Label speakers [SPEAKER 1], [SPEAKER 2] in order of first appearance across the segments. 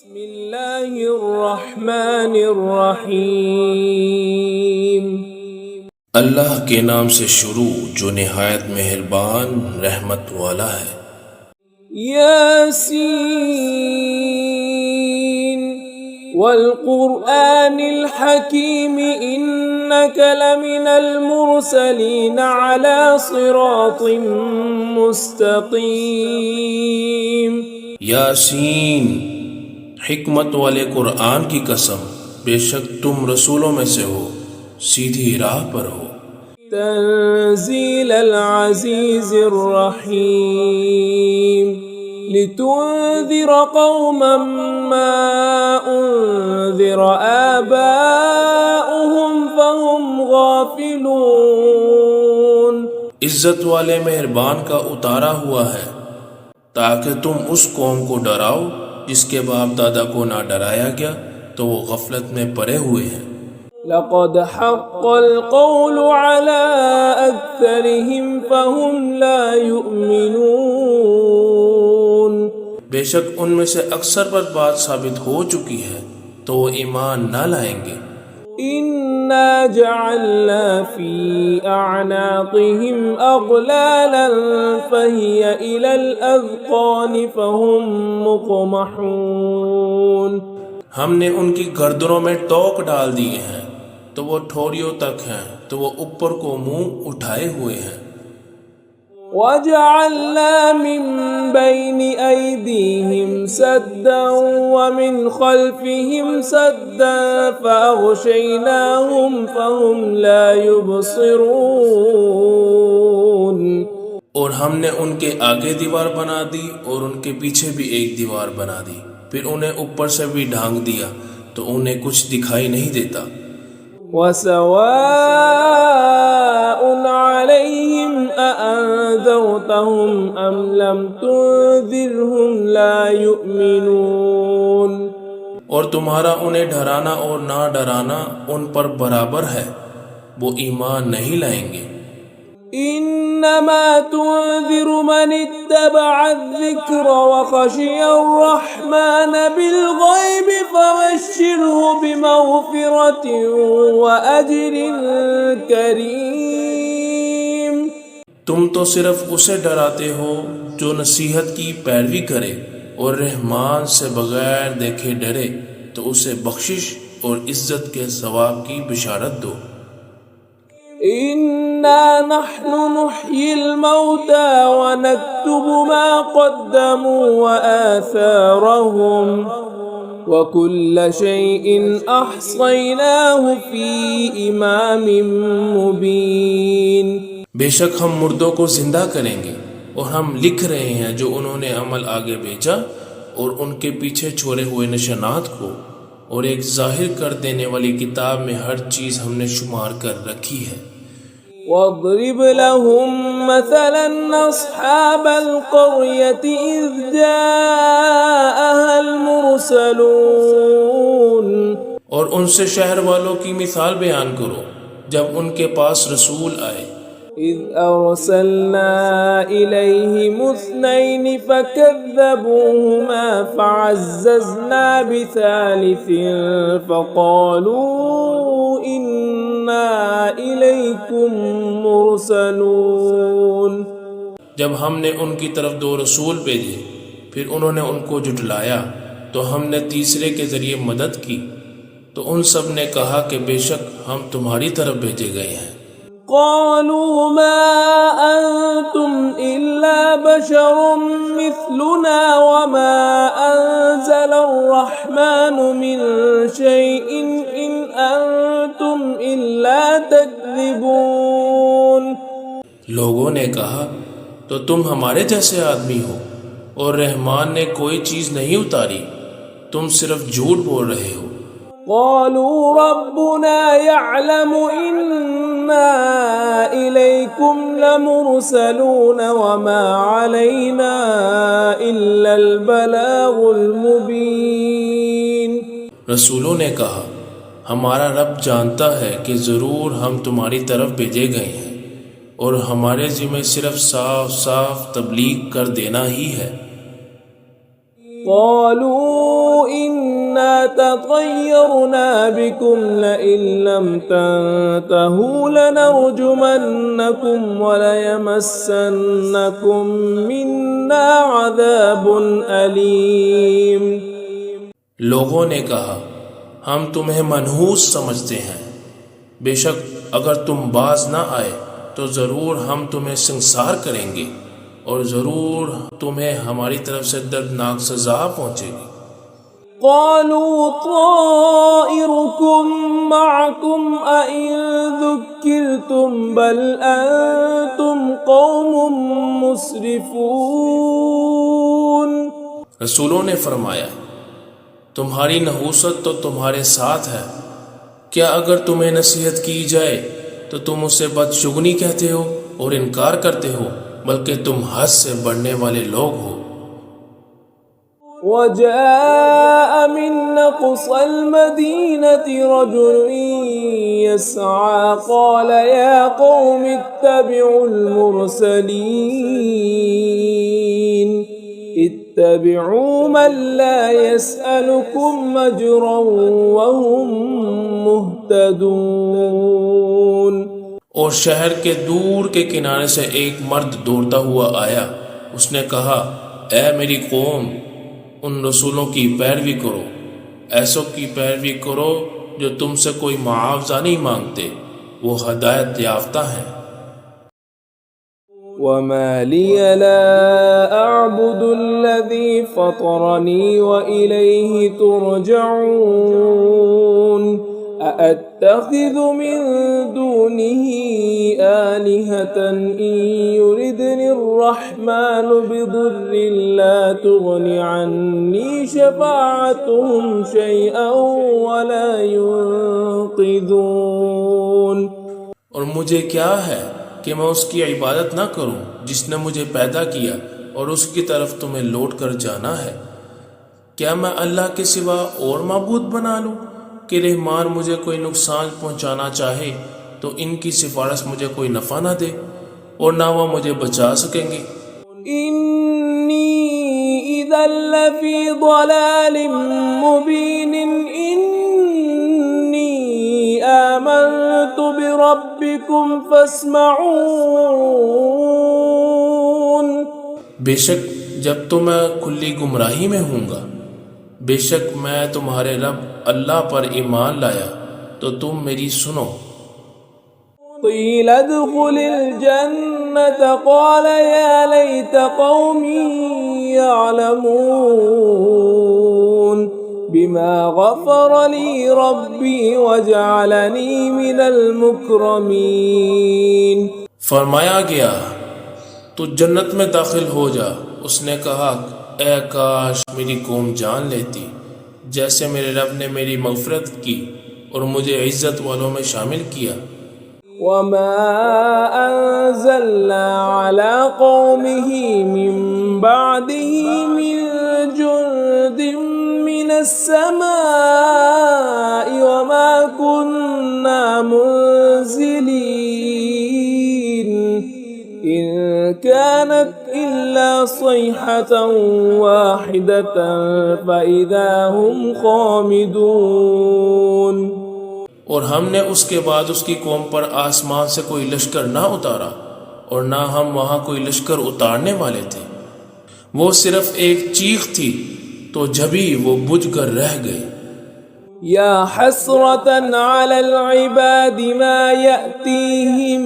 [SPEAKER 1] بسم اللہ الرحمن الرحیم۔
[SPEAKER 2] اللہ کے نام سے شروع جو نہایت مہربان رحمت والا ہے۔
[SPEAKER 1] یاسین والقرآن الحکیم انک لمن المرسلین علی صراط مستقیم۔
[SPEAKER 2] یاسین، حکمت والے قرآن کی قسم، بے شک تم رسولوں میں سے ہو، سیدھی راہ پر ہو۔
[SPEAKER 1] تنزیل العزیز الرحیم لتنذر قوما ما انذر آباؤهم فهم غافلون۔
[SPEAKER 2] عزت والے مہربان کا اتارا ہوا ہے تاکہ تم اس قوم کو ڈراؤ جس کے باپ دادا کو نہ ڈرایا گیا تو وہ غفلت میں پڑے ہوئے ہیں۔
[SPEAKER 1] لقد حق القول على أكثرهم فهم لا يؤمنون۔
[SPEAKER 2] بے شک ان میں سے اکثر پر بات ثابت ہو چکی ہے تو وہ ایمان نہ لائیں گے۔
[SPEAKER 1] إنا جعلنا في أعناقهم أغلالا فهي إلى الأذقان فهم مقمحون۔
[SPEAKER 2] ہم نے ان کی گردنوں میں ٹوک ڈال دیے ہیں تو وہ ٹھوڑیوں تک ہیں تو وہ اوپر کو منہ اٹھائے ہوئے ہیں۔
[SPEAKER 1] وَجَعَلْنَا مِن بَيْنِ أَيْدِيهِمْ سَدًّا وَمِنْ خَلْفِهِمْ سَدًّا فَأَغْشَيْنَاهُمْ فَهُمْ لَا يُبْصِرُونَ۔
[SPEAKER 2] اور ہم نے ان کے آگے دیوار بنا دی اور ان کے پیچھے بھی ایک دیوار بنا دی، پھر انہیں اوپر سے بھی ڈھانک دیا تو انہیں کچھ دکھائی نہیں دیتا۔
[SPEAKER 1] وَسَوَاءٌ عَلَيْهِمْ أَأَنذَرْتَهُمْ أَمْ لَمْ تُنذِرْهُمْ لَا يُؤْمِنُونَ۔
[SPEAKER 2] اور تمہارا انہیں ڈرانا اور نہ ڈرانا ان پر برابر ہے، وہ ایمان نہیں لائیں گے۔
[SPEAKER 1] إنما تنذر من اتبع الذكر وخشي الرحمن بالغيب فبشره بمغفرة وأجر كريم۔
[SPEAKER 2] تم تو صرف اسے ڈراتے ہو جو نصیحت کی پیروی کرے اور رحمان سے بغیر دیکھے ڈرے، تو اسے بخشش اور عزت کے ثواب کی بشارت دو۔
[SPEAKER 1] إنا نحن نحيي الموتى ونكتب ما قدموا وآثارهم وكل شيء أحصيناه في إمام مبين۔
[SPEAKER 2] بے شک ہم مردوں کو زندہ کریں گے اور ہم لکھ رہے ہیں جو انہوں نے عمل آگے بھیجا اور ان کے پیچھے چھوڑے ہوئے نشانات کو، اور ایک ظاہر کر دینے والی کتاب میں ہر چیز ہم نے شمار کر رکھی ہے۔
[SPEAKER 1] واضرب لهم مثلا أصحاب القرية إذ جاءها المرسلون۔
[SPEAKER 2] اور ان سے شہر والوں کی مثال بیان کرو جب ان کے پاس رسول آئے۔
[SPEAKER 1] إذ أرسلنا إليهم اثنين فكذبوهما فعززنا بثالث فقالوا إنا إليكم مرسلون۔
[SPEAKER 2] جب ہم نے ان کی طرف دو رسول بھیجے پھر انہوں نے ان کو جھٹلایا تو ہم نے تیسرے کے ذریعے مدد کی، تو ان سب نے کہا کہ بے شک ہم تمہاری طرف بھیجے گئے ہیں۔
[SPEAKER 1] قالوا ما أنتم إلا بشر مثلنا وما أنزل الرحمن من شيء إن أنتم إلا تكذبون۔
[SPEAKER 2] لوگوں نے کہا تو تم ہمارے جیسے آدمی ہو اور رحمان نے کوئی چیز نہیں اتاری، تم صرف جھوٹ بول رہے ہو۔
[SPEAKER 1] قالوا ربنا يعلم إنا إليكم لمرسلون وما علينا إلا البلاغ المبين۔
[SPEAKER 2] رسولوں نے کہا ہمارا رب جانتا ہے کہ ضرور ہم تمہاری طرف بھیجے گئے ہیں اور ہمارے ذمہ صرف صاف صاف تبلیغ کر دینا ہی ہے۔
[SPEAKER 1] قالوا إنا تطيرنا بكم لئن لم تنتهوا لنرجمنكم وليمسنكم منا عذاب أليم۔
[SPEAKER 2] لوگوں نے کہا ہم تمہیں منحوس سمجھتے ہیں، بے شک اگر تم باز نہ آئے تو ضرور ہم تمہیں سنسار کریں گے اور ضرور تمہیں ہماری طرف سے دردناک سزا پہنچے گی۔
[SPEAKER 1] قالوا طائركم معكم أئن ذكرتم بل أنتم قوم مسرفون۔
[SPEAKER 2] رسولوں نے فرمایا تمہاری نحوست تو تمہارے ساتھ ہے، کیا اگر تمہیں نصیحت کی جائے تو تم اسے بدشگنی کہتے ہو اور انکار کرتے ہو، بلکہ تم حد سے بڑھنے والے لوگ ہو۔
[SPEAKER 1] وجاء من أقصى المدينة رجل يسعى قال يا قوم اتبعوا المرسلين اتبعوا من لا يسألكم أجرا وهم مهتدون۔
[SPEAKER 2] اور شہر کے دور کے کنارے سے ایک مرد دوڑتا ہوا آیا، اس نے کہا اے میری قوم، ان رسولوں کی پیروی کرو، ایسوں کی پیروی کرو جو تم سے کوئی معاوضہ نہیں مانگتے، وہ ہدایت یافتہ ہیں۔
[SPEAKER 1] وما لي لا أعبد الذي فطرني وإليه ترجعون أأتخذ من دونه آلهة إن يردني الرحمن بضر لا تغن عني شفاعتهم شيئا ولا ينقذون۔
[SPEAKER 2] اور مجھے کیا ہے کہ میں اس کی عبادت نہ کروں جس نے مجھے پیدا کیا اور اس کی طرف تمہیں لوٹ کر جانا ہے؟ کیا میں اللہ کے سوا اور معبود بنا لوں کہ رحمان مجھے کوئی نقصان پہنچانا چاہے تو ان کی سفارش مجھے کوئی نفع نہ دے اور نہ وہ مجھے بچا سکیں گے۔
[SPEAKER 1] انی اذا لفی ضلال مبین انی آمنت بربکم فاسمعون۔
[SPEAKER 2] بے شک جب تو میں کھلی گمراہی میں ہوں گا، بے شک میں تمہارے رب اللہ پر ایمان لایا تو تم میری سنو۔
[SPEAKER 1] قیل ادخل الجنة قال یا لیت قومی یعلمون بما غفر لی ربی وجعلنی من المکرمین۔
[SPEAKER 2] فرمایا گیا تو جنت میں داخل ہو جا۔ اس نے کہا اے کاش میری قوم جان لیتی جیسے میرے رب نے میری مغفرت کی اور مجھے عزت والوں میں شامل کیا۔
[SPEAKER 1] وما انزلنا على قومه من بعده من جند من السماء وما كنا منزلين إن كانت إلا صيحة واحدة فإذا هم خامدون۔
[SPEAKER 2] اور ہم نے اس کے بعد اس کی قوم پر آسمان سے کوئی لشکر نہ اتارا اور نہ ہم وہاں کوئی لشکر اتارنے والے تھے، وہ صرف ایک چیخ تھی تو جبھی وہ بجھ کر رہ گئے۔
[SPEAKER 1] یا حسرة على العباد ما يأتيهم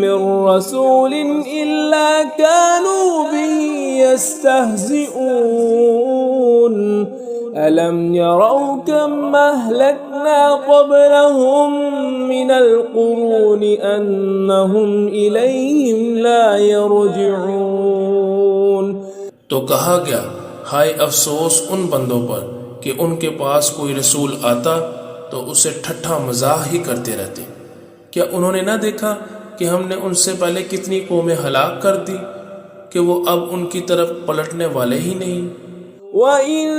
[SPEAKER 1] من رسول إلا كانوا به يستهزئون ألم يروا كم أهلكنا قبلهم من القرون أنهم إليهم لا يرجعون۔
[SPEAKER 2] تو کہا گیا ہائے افسوس ان بندوں پر کہ ان کے پاس کوئی رسول آتا تو اسے ٹھٹھا مزاح ہی کرتے رہتے۔ کیا انہوں نے نہ دیکھا کہ ہم نے ان سے پہلے کتنی قومیں ہلاک کر دی کہ وہ اب ان کی طرف پلٹنے والے ہی نہیں۔
[SPEAKER 1] وَإِن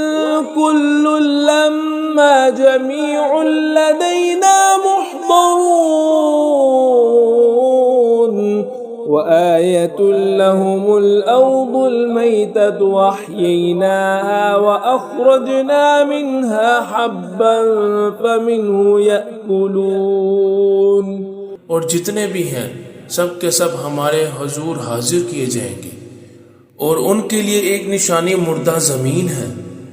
[SPEAKER 1] كُلٌّ لَّمَّا جَمِيعٌ لَّدَيْنَا مُحْضَرُونَ وَآيَةٌ لَّهُمُ الْأَرْضُ الْمَيْتَةُ الميتة وأحييناها وأخرجنا منها حبا فمنه يأكلون.
[SPEAKER 2] اور جتنے بھی ہیں سب کے سب ہمارے حضور حاضر کیے جائیں گے، اور ان کے لیے ایک نشانی مردہ زمین ہے،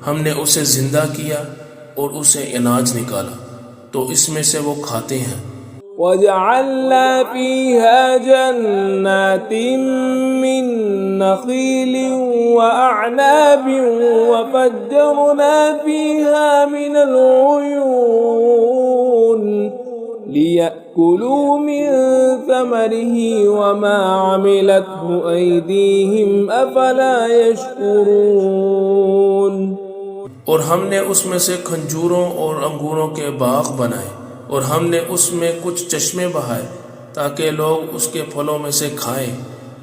[SPEAKER 2] ہم نے اسے زندہ کیا اور اسے اناج نکالا تو اس میں سے وہ کھاتے ہیں.
[SPEAKER 1] وجعلنا فيها جنات من نخيل وأعناب وفجرنا فيها من العيون ليأكلوا من ثمره وما عملته أيديهم أفلا يشكرون.
[SPEAKER 2] اور ہم نے اس میں سے کھجوروں اور انگوروں کے باغ بنائے، اور ہم نے اس میں کچھ چشمے بہائے تاکہ لوگ اس کے پھلوں میں سے کھائیں،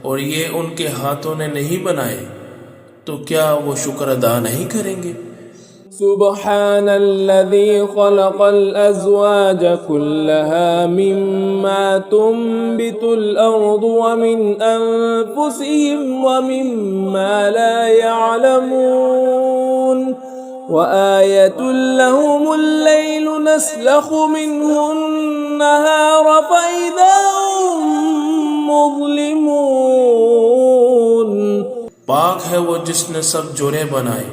[SPEAKER 2] اور یہ ان کے ہاتھوں نے نہیں بنائے، تو کیا وہ شکر ادا نہیں کریں گے؟
[SPEAKER 1] سبحان الذي خلق الأزواج كلها مما تنبت الأرض ومن أنفسهم ومما لا يعلمون. وآية لهم الليل نسلخ منه النهار فإذا هم مظلمون.
[SPEAKER 2] پاک ہے وہ جس نے سب جوڑے بنائے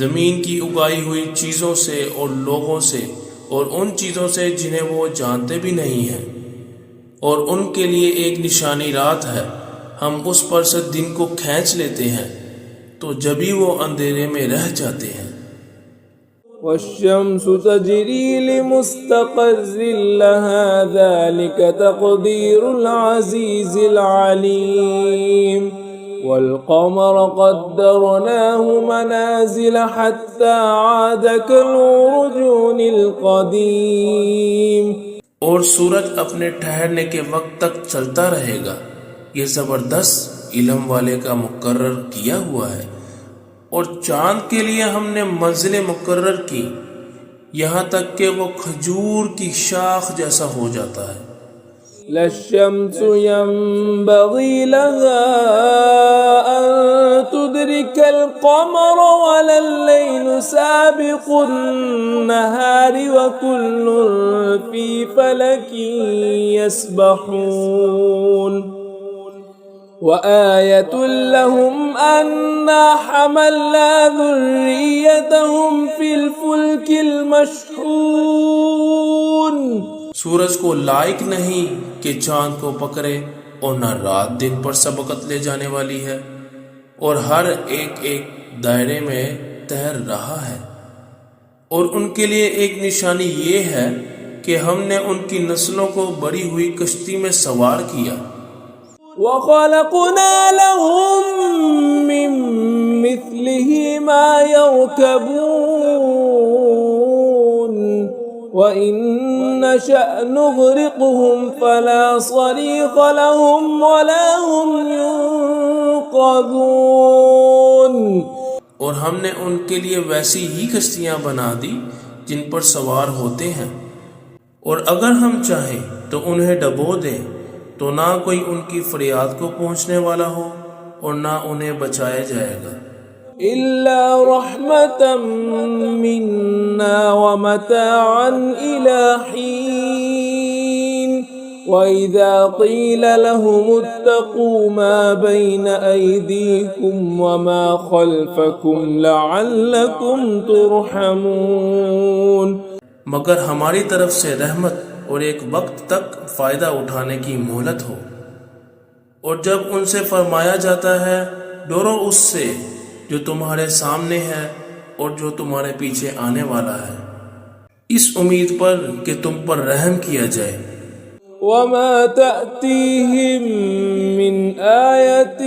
[SPEAKER 2] زمین کی اگائی ہوئی چیزوں سے اور لوگوں سے اور ان چیزوں سے جنہیں وہ جانتے بھی نہیں ہیں، اور ان کے لیے ایک نشانی رات ہے، ہم اس پر سے دن کو کھینچ لیتے ہیں تو جبھی وہ اندھیرے میں رہ جاتے ہیں.
[SPEAKER 1] والشمس تجری لمستقر لها ذلك تقدير العزيز العليم. والقمر قدرناه منازل حتى عاد كالعرجون القديم.
[SPEAKER 2] اور سورج اپنے ٹھہرنے کے وقت تک چلتا رہے گا، یہ زبردست علم والے کا مقرر کیا ہوا ہے. اور چاند کے لیے ہم نے منزلیں مقرر کی یہاں تک کہ وہ کھجور کی شاخ جیسا ہو جاتا ہے.
[SPEAKER 1] لا الشمس ينبغي لها أن تدرك القمر ولا الليل سابق النهار وكل في فلك يسبحون. وآية لهم أنا حملنا ذريتهم في الفلك المشحون.
[SPEAKER 2] سورج کو لائق نہیں کہ چاند کو پکڑے، اور نہ رات دن پر سبقت لے جانے والی ہے، اور ہر ایک ایک دائرے میں تیر رہا ہے. اور ان کے لیے ایک نشانی یہ ہے کہ ہم نے ان کی نسلوں کو بڑی ہوئی کشتی میں سوار کیا.
[SPEAKER 1] وَخَلَقْنَا لَهُم مِّن مِّثْلِهِ مَا يَرْكَبُونَ وَإِن نَّشَأْ نُغْرِقْهُمْ فَلَا صَرِيخَ لَهُمْ وَلَا هُمْ يُنقَذُونَ.
[SPEAKER 2] اور ہم نے ان کے لیے ویسی ہی کشتیاں بنا دی جن پر سوار ہوتے ہیں، اور اگر ہم چاہیں تو انہیں ڈبو دیں تو نہ کوئی ان کی فریاد کو پہنچنے والا ہو اور نہ انہیں بچایا جائے گا.
[SPEAKER 1] إِلَّا رَحْمَةً مِنَّا وَمَتَاعًا إِلَى حِينٍ. وَإِذَا قِيلَ لَهُمُ اتَّقُوا مَا بَيْنَ أَيْدِيكُمْ وَمَا خَلْفَكُمْ لَعَلَّكُمْ تُرْحَمُونَ.
[SPEAKER 2] مگر ہماری طرف سے رحمت اور ایک وقت تک فائدہ اٹھانے کی مہلت ہو. اور جب ان سے فرمایا جاتا ہے ڈرو اس سے جو تمہارے سامنے ہے اور جو تمہارے پیچھے آنے والا ہے، اس امید پر کہ تم پر رحم کیا جائے.
[SPEAKER 1] وَمَا تَأْتِيهِم مِّنْ آيَةٍ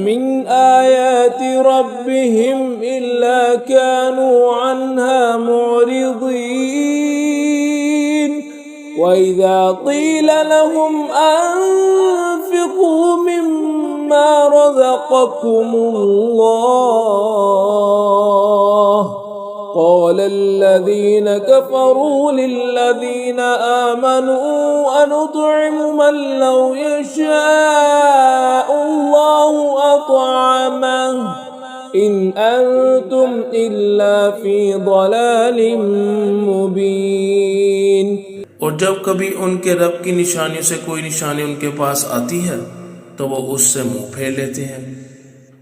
[SPEAKER 1] مِّنْ آيَاتِ رَبِّهِمْ إِلَّا كَانُوا عَنْهَا مُعْرِضِينَ. وَإِذَا قِيلَ لَهُمْ أَنفِقُوا مِمَّا رَزَقَكُمُ اللَّهُ قَالَ الَّذِينَ كَفَرُوا لِلَّذِينَ آمَنُوا أَنُطْعِمُ مَن لَّوْ يَشَاءُ اللَّهُ أَطْعَمَهُ إن أنتم إلا في ضلال مبين.
[SPEAKER 2] اور جب کبھی ان کے رب کی نشانیوں سے کوئی نشانی ان کے پاس آتی ہے تو وہ اس سے منہ پھیر لیتے ہیں،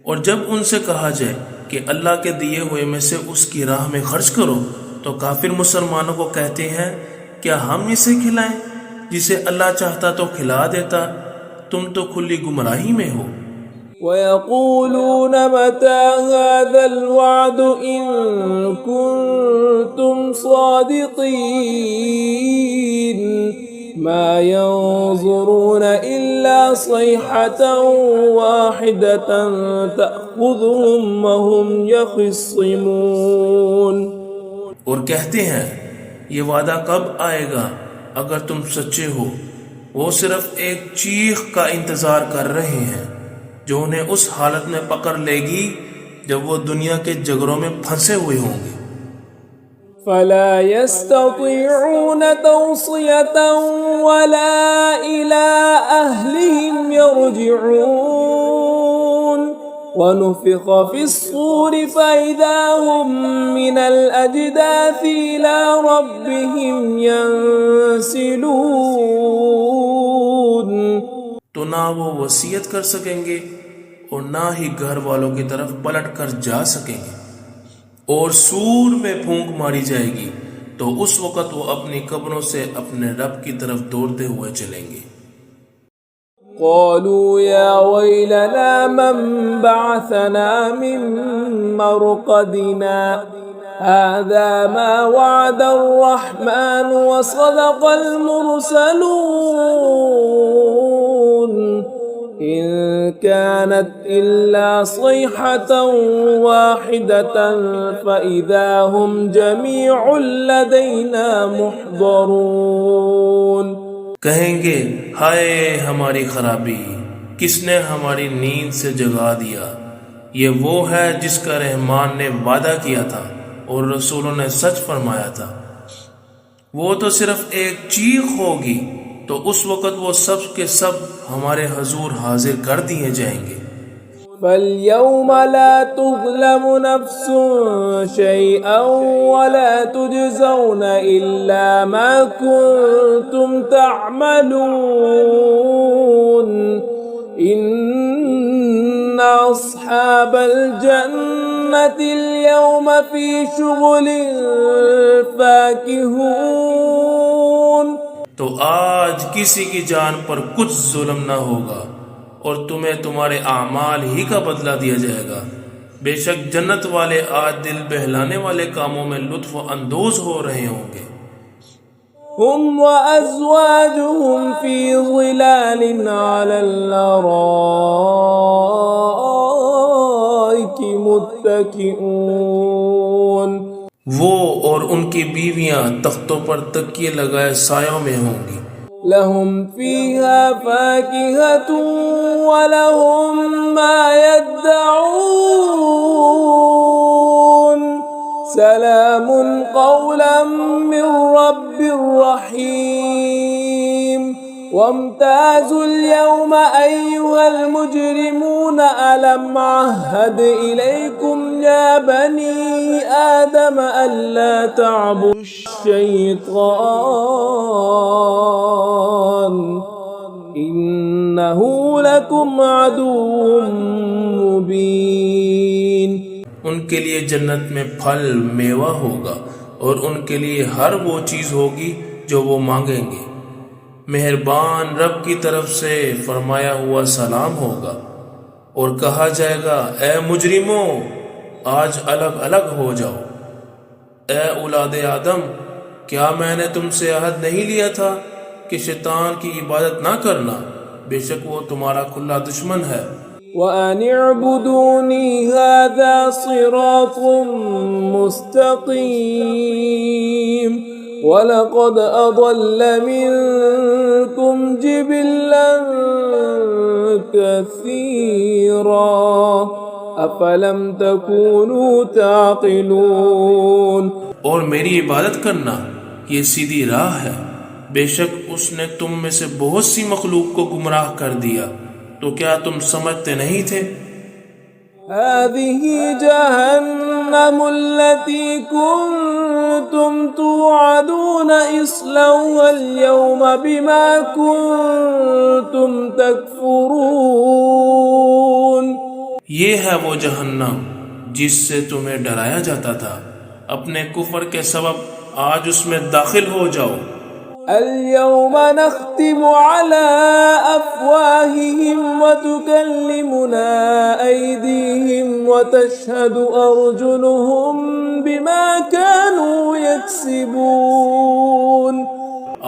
[SPEAKER 2] اور جب ان سے کہا جائے کہ اللہ کے دیے ہوئے میں سے اس کی راہ میں خرچ کرو تو کافر مسلمانوں کو کہتے ہیں کیا ہم اسے کھلائیں؟ جسے اللہ چاہتا تو کھلا دیتا، تم تو کھلی گمراہی میں ہو۔
[SPEAKER 1] وَيَقُولُونَ مَتَى هَذَا الْوَعْدُ إِن كُنتُمْ صَادِقِينَ مَا يَنظُرُونَ إِلَّا صَيْحَةً وَاحِدَةً تَأْخُذُهُمْ وَهُمْ يَخِصِّمُونَ۔
[SPEAKER 2] اور کہتے ہیں یہ وعدہ کب آئے گا اگر تم سچے ہو؟ وہ صرف ایک چیخ کا انتظار کر رہے ہیں جو انہیں اس حالت میں پکڑ لے گی جب وہ دنیا کے جگروں میں پھنسے ہوئے ہوں گے۔
[SPEAKER 1] فَلَا يَسْتَطِيعُونَ تَوْصِيَةً وَلَا إِلَىٰ أَهْلِهِمْ يَرْجِعُونَ وَنُفِخَ فِي الصُّورِ فَإِذَا هُم مِّنَ الْأَجْدَاثِ إِلَىٰ رَبِّهِمْ يَنسِلُونَ۔
[SPEAKER 2] تو نہ وہ وصیت کر سکیں گے اور نہ ہی گھر والوں کی طرف پلٹ کر جا سکیں گے، اور سور میں پھونک ماری جائے گی تو اس وقت وہ اپنی قبروں سے اپنے رب کی طرف دوڑتے ہوئے چلیں گے۔
[SPEAKER 1] قالوا يا ويلنا من بعثنا من مرقدنا هذا ما وعد الرحمن وصدق المرسلون إن كانت إلا صيحة واحدة فإذا هم جميع لدينا محضرون۔
[SPEAKER 2] کہیں گے ہائے ہماری خرابی، کس نے ہماری نیند سے جگا دیا؟ یہ وہ ہے جس کا رحمان نے وعدہ کیا تھا اور رسولوں نے سچ فرمایا تھا، وہ تو صرف ایک چیخ ہوگی تو اس وقت وہ سب کے سب ہمارے حضور حاضر کر دیے جائیں گے۔
[SPEAKER 1] فَالْيَوْمَ لَا تُظْلَمُ نَفْسٌ شَيْئًا وَلَا تُجْزَوْنَ إِلَّا مَا كُنتُمْ تَعْمَلُونَ إِنَّ أَصْحَابَ الْجَنَّةِ الْيَوْمَ فِي شُغُلٍ فَاكِهُونَ۔
[SPEAKER 2] تو آج کسی کی جان پر کچھ ظلم نہ ہوگا اور تمہیں تمہارے اعمال ہی کا بدلہ دیا جائے گا۔ بے شک جنت والے آج دل بہلانے والے کاموں میں لطف اندوز ہو رہے ہوں گے۔
[SPEAKER 1] هم وأزواجهم في ظلال على الأرائك متكئون۔
[SPEAKER 2] وہ اور ان کی بیویاں تختوں پر تکیے لگائے سایوں میں ہوں گی۔
[SPEAKER 1] لهم فيها فاكهة ولهم ما يدعون سلام قولا من رب رحيم وامتازوا اليوم أيها المجرمون ألم عهد إليكم يا بني آدم ألا تعبدوا الشيطان إنه لكم عدو مبين۔
[SPEAKER 2] ان کے لیے جنت میں پھل میوہ ہوگا اور ان کے لیے ہر وہ چیز ہوگی جو وہ مانگیں گے۔ مہربان رب کی طرف سے فرمایا ہوا سلام ہوگا، اور کہا جائے گا اے مجرموں آج الگ الگ ہو جاؤ۔ اے اولاد آدم، کیا میں نے تم سے عہد نہیں لیا تھا کہ شیطان کی عبادت نہ کرنا؟ بے شک وہ تمہارا کھلا دشمن ہے۔
[SPEAKER 1] وَأَنِ اعْبُدُونِي هَذَا صِرَاطٌ مُسْتَقِيمٌ وَلَقَدْ أَضَلَّ مِنكُمْ جِبِلًّا كَثِيرًا أَفَلَمْ تَكُونُوا تَعْقِلُونَ۔
[SPEAKER 2] اور میری عبادت کرنا یہ سیدھی راہ ہے، بے شک اس نے تم میں سے بہت سی مخلوق کو گمراہ کر دیا، تو کیا تم سمجھتے نہیں تھے؟
[SPEAKER 1] هذه جهنم التي كنتم توعدون اصلوها اليوم بما كنتم تكفرون.
[SPEAKER 2] یہ ہے وہ جہنم جس سے تمہیں ڈرایا جاتا تھا، اپنے کفر کے سبب آج اس میں داخل ہو جاؤ.
[SPEAKER 1] اليوم نختم على أفواههم وتكلمنا أيديهم وتشهد أرجلهم بما كانوا يكسبون.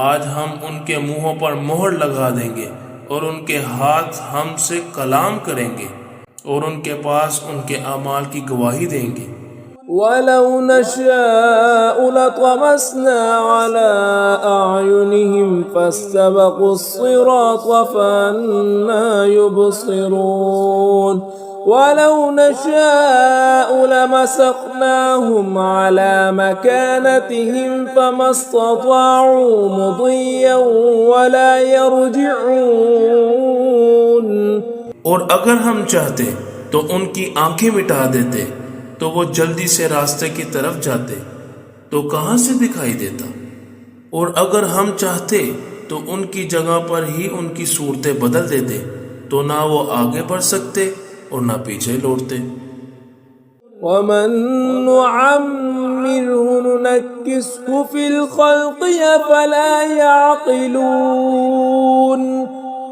[SPEAKER 2] آج ہم ان کے منہوں پر مہر لگا دیں گے اور ان کے ہاتھ ہم سے کلام کریں گے اور ان کے پاس ان کے اعمال کی گواہی دیں گے.
[SPEAKER 1] ولو نشاء لطمسنا على أعينهم فاستبقوا الصراط فأنى يبصرون. ولو نشاء لمسخناهم على مكانتهم فما استطاعوا مضيا ولا يرجعون.
[SPEAKER 2] اور اگر ہم چاہتے تو ان کی آنکھیں مٹا دیتے تو وہ جلدی سے راستے کی طرف جاتے تو کہاں سے دکھائی دیتا، اور اگر ہم چاہتے تو ان کی جگہ پر ہی ان کی صورتیں بدل دیتے تو نہ وہ آگے بڑھ سکتے اور نہ پیچھے لوٹتے.
[SPEAKER 1] ومن نعمره ننكسه في الخلق فلا يعقلون.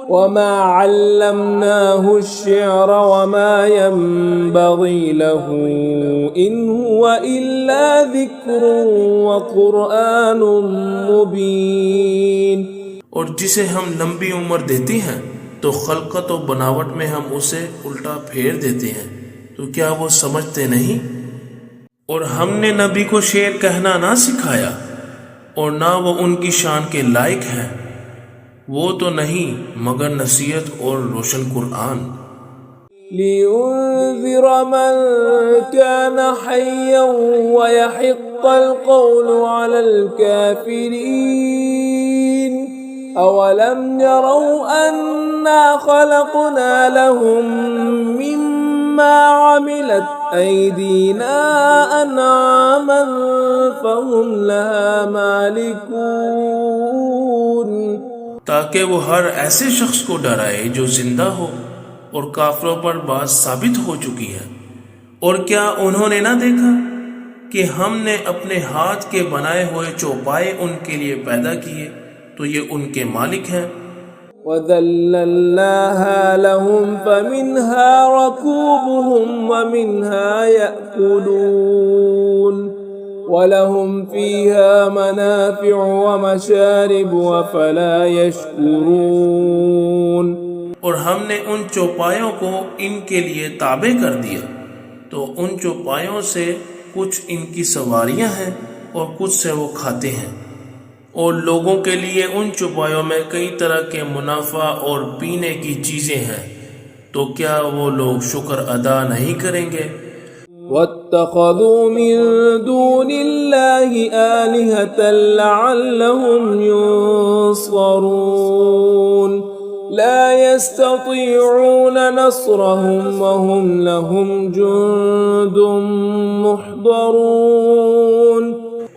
[SPEAKER 1] وما علمناه الشعر وما ينبغي له إن هو إلا ذكر وقرآن مبين.
[SPEAKER 2] اور جسے ہم لمبی عمر دیتے ہیں تو خلقت و بناوٹ میں ہم اسے الٹا پھیر دیتے ہیں، تو کیا وہ سمجھتے نہیں؟ اور ہم نے نبی کو شعر کہنا نہ سکھایا اور نہ وہ ان کی شان کے لائق ہیں، وہ تو نہیں مگر نصیحت اور روشن قرآن.
[SPEAKER 1] لِيُنذِرَ مَن كَانَ حَيًّا وَيَحِقَّ الْقَوْلُ عَلَى الْكَافِرِينَ. أَوَلَمْ يَرَوْا أَنَّا خَلَقْنَا لَهُم مِّمَّا عَمِلَتْ أَيْدِينَا أَنْعَامًا فَهُمْ لَهَا مَالِكُونَ.
[SPEAKER 2] تاکہ وہ ہر ایسے شخص کو ڈرائے جو زندہ ہو، اور کافروں پر بات ثابت ہو چکی ہے. اور کیا انہوں نے نہ دیکھا کہ ہم نے اپنے ہاتھ کے بنائے ہوئے چوپائے ان کے لیے پیدا کیے تو یہ ان کے مالک ہیں.
[SPEAKER 1] وَذَلَّلْنَاهَا لَهُمْ فَمِنْهَا رَكُوبُهُمْ وَمِنْهَا يَأْكُلُونَ. وَلَهُمْ فِيهَا مَنَافِعُ وَمَشَارِبُ وَفَلَا يَشْكُرُونَ.
[SPEAKER 2] اور ہم نے ان چوپایوں کو ان کے لیے تابع کر دیا، تو ان چوپایوں سے کچھ ان کی سواریاں ہیں اور کچھ سے وہ کھاتے ہیں، اور لوگوں کے لیے ان چوپایوں میں کئی طرح کے منافع اور پینے کی چیزیں ہیں، تو کیا وہ لوگ شکر ادا نہیں کریں گے؟
[SPEAKER 1] وَاتَّخَذُوا مِن دُونِ اللَّهِ آلِهَةً لَعَلَّهُمْ يُنصَرُونَ. لَا يَسْتَطِيعُونَ نَصْرَهُمْ وَهُمْ لَهُمْ جُندٌ مُحْضَرُونَ.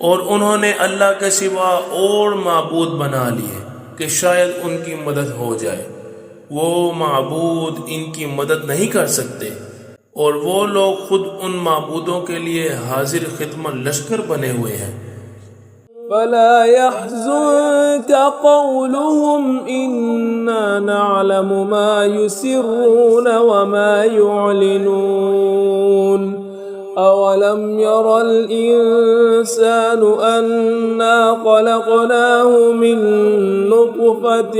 [SPEAKER 2] اور انہوں نے اللہ کے سوا اور معبود بنا لیے کہ شاید ان کی مدد ہو جائے. وہ معبود ان کی مدد نہیں کر سکتے، اور وہ لوگ خود ان معبودوں کے لیے حاضر خدمت لشکر بنے ہوئے ہیں.
[SPEAKER 1] فَلَا يَحْزُنكَ قَوْلُهُمْ إِنَّا نَعْلَمُ مَا يُسِرُّونَ وَمَا يُعْلِنُونَ. أَوَلَمْ يَرَ الْإِنسَانُ أَنَّا خَلَقْنَاهُ مِن نُّطْفَةٍ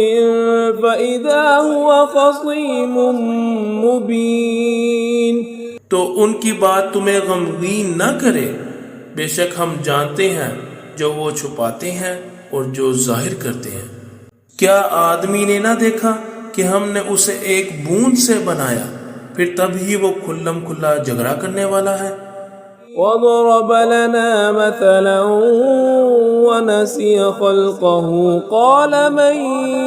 [SPEAKER 1] فَإِذَا هُوَ خَصِيمٌ مُّبِينٌ.
[SPEAKER 2] تو ان کی بات تمہیں غمگین نہ کرے، بے شک ہم جانتے ہیں جو وہ چھپاتے ہیں اور جو ظاہر کرتے ہیں. کیا آدمی نے نہ دیکھا کہ ہم نے اسے ایک بوند سے بنایا، پھر تب ہی وہ کھلم کھلا جھگڑا کرنے والا ہے.
[SPEAKER 1] وَضَرَبَ لَنَا مَثَلًا وَنَسِيَ خَلْقَهُ قَالَ مَن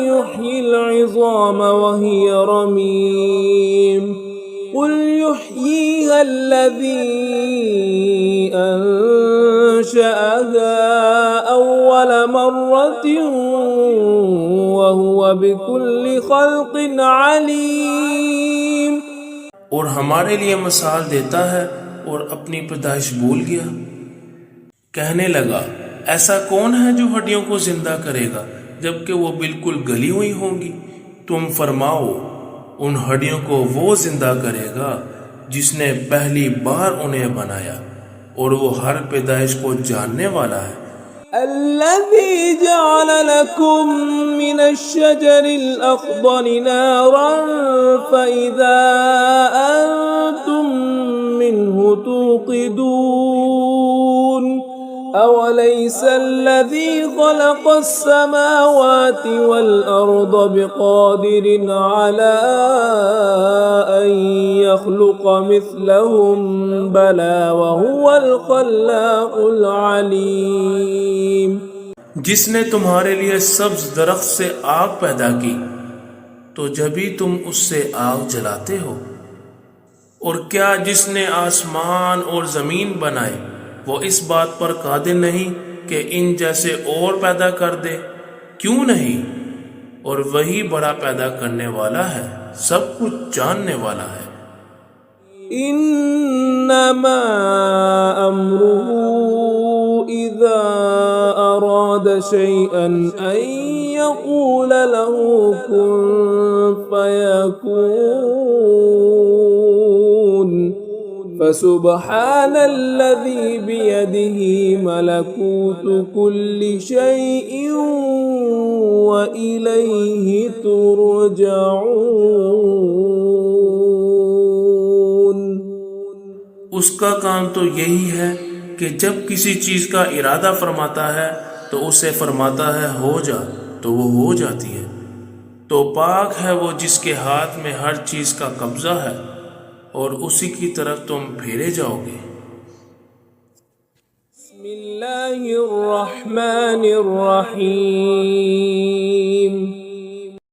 [SPEAKER 1] يُحْيِي الْعِظَامَ وَهِيَ رَمِيمٌ. قل يحييها الذي أنشأها أول مرة وهو بكل خلق عليم.
[SPEAKER 2] اور ہمارے لیے مثال دیتا ہے اور اپنی پیدائش بھول گیا. کہنے لگا ایسا کون ہے جو ہڈیوں کو زندہ کرے گا جبکہ وہ بالکل گلی ہوئی ہوں گی؟ تم فرماؤ ان ہڈیوں کو وہ زندہ کرے گا جس نے پہلی بار انہیں بنایا اور وہ ہر پیدائش کو جاننے والا ہے.
[SPEAKER 1] الذي جعل لكم من الشجر الأخضر نارا فإذا أنتم منه توقدون أوليس الذي خلق السماوات والأرض بقادر على أن يخلق مثلهم بلى وهو الخلاق العليم.
[SPEAKER 2] جس نے تمہارے لیے سبز درخت سے آگ پیدا کی تو جبھی تم اس سے آگ جلاتے ہو؟ اور کیا جس نے آسمان اور زمین بنائے وہ اس بات پر قادر نہیں کہ ان جیسے اور پیدا کر دے؟ کیوں نہیں؟ اور وہی بڑا پیدا کرنے والا ہے، سب کچھ جاننے والا ہے.
[SPEAKER 1] انما امره اذا اراد شيئا ان يقول له كن فيكون. فسبحان الذي بيده ملكوت كل شيء وإليه ترجعون.
[SPEAKER 2] اس کا کام تو یہی ہے کہ جب کسی چیز کا ارادہ فرماتا ہے تو اسے فرماتا ہے ہو جا تو وہ ہو جاتی ہے. تو پاک ہے وہ جس کے ہاتھ میں ہر چیز کا قبضہ ہے اور اسی کی طرف تم پھیرے جاؤ گے.
[SPEAKER 1] بسم اللہ الرحمن الرحیم.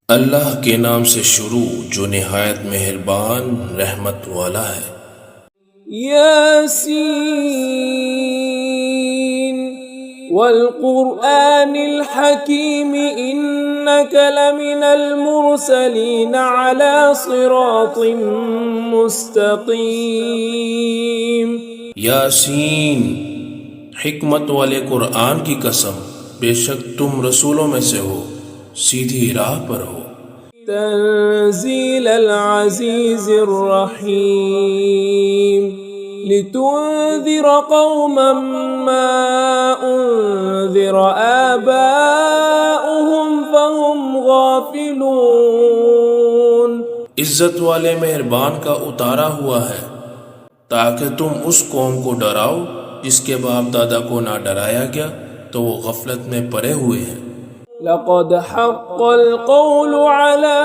[SPEAKER 2] اللہ کے نام سے شروع جو نہایت مہربان رحمت والا ہے.
[SPEAKER 1] یاسین والقرآن الحکیم انک لمن المرسلین علی صراط مستقیم.
[SPEAKER 2] یاسین، حکمت والے قرآن کی قسم، بے شک تم رسولوں میں سے ہو، سیدھی راہ پر ہو.
[SPEAKER 1] تنزیل العزیز الرحیم لتنذر قوما ما انذر آباؤهم فهم غافلون.
[SPEAKER 2] عزت والے مہربان کا اتارا ہوا ہے تاکہ تم اس قوم کو ڈراؤ جس کے باپ دادا کو نہ ڈرایا گیا تو وہ غفلت میں پڑے ہوئے ہیں.
[SPEAKER 1] لقد حق القول على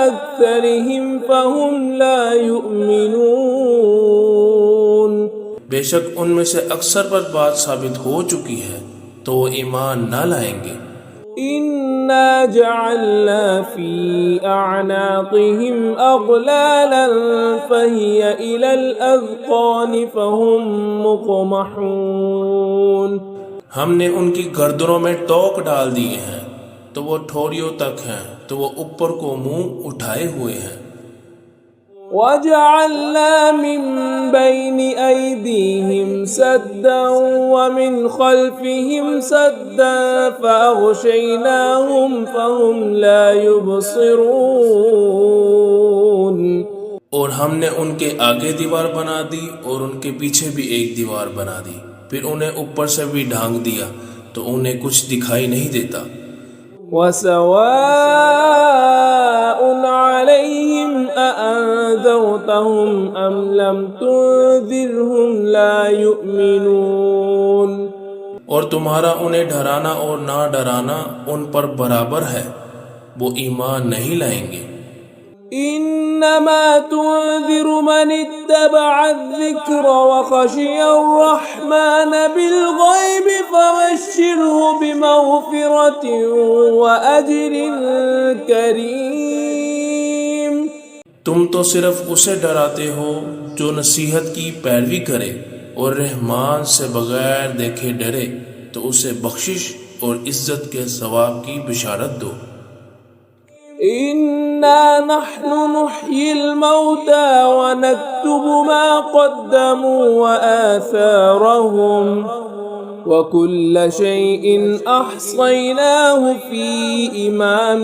[SPEAKER 1] أكثرهم فهم لا يؤمنون.
[SPEAKER 2] بے شک ان میں سے اکثر پر بات ثابت ہو چکی ہے تو وہ ایمان نہ لائیں گے.
[SPEAKER 1] إنا جعلنا في أعناقهم أغلالا فهي إلى الأذقان فهم مقمحون.
[SPEAKER 2] ہم نے ان کی گردنوں میں ٹوک ڈال دیے ہیں تو وہ ٹھوڑیوں تک ہیں تو وہ اوپر کو منہ اٹھائے ہوئے ہیں.
[SPEAKER 1] وَجَعَلْنَا مِن بَيْنِ أَيْدِيهِمْ سَدًّا وَمِنْ خَلْفِهِمْ سَدًّا فَأَغْشَيْنَاهُمْ فَهُمْ لَا يُبْصِرُونَ.
[SPEAKER 2] اور ہم نے ان کے آگے دیوار بنا دی اور ان کے پیچھے بھی ایک دیوار بنا دی، پھر انہیں اوپر سے بھی ڈھانک دیا تو انہیں کچھ دکھائی نہیں دیتا.
[SPEAKER 1] وَسَوَاءٌ عَلَيْهِمْ أَأَنذَرْتَهُمْ أَمْ لَمْ تُنذِرْهُمْ لَا يُؤْمِنُونَ.
[SPEAKER 2] اور تمہارا انہیں ڈرانا اور نہ ڈرانا ان پر برابر ہے، وہ ایمان نہیں لائیں گے.
[SPEAKER 1] إنما تنذر من اتبع الذكر وخشي الرحمن بالغيب فبشره بمغفرة وأجر كريم.
[SPEAKER 2] تم تو صرف اسے ڈراتے ہو جو نصیحت کی پیروی کرے اور رحمان سے بغیر دیکھے ڈرے تو اسے بخشش اور عزت کے ثواب کی بشارت دو۔
[SPEAKER 1] إنا نحن نحيي الموتى ونكتب ما قدموا وآثارهم وكل شيء أحصيناه في إمام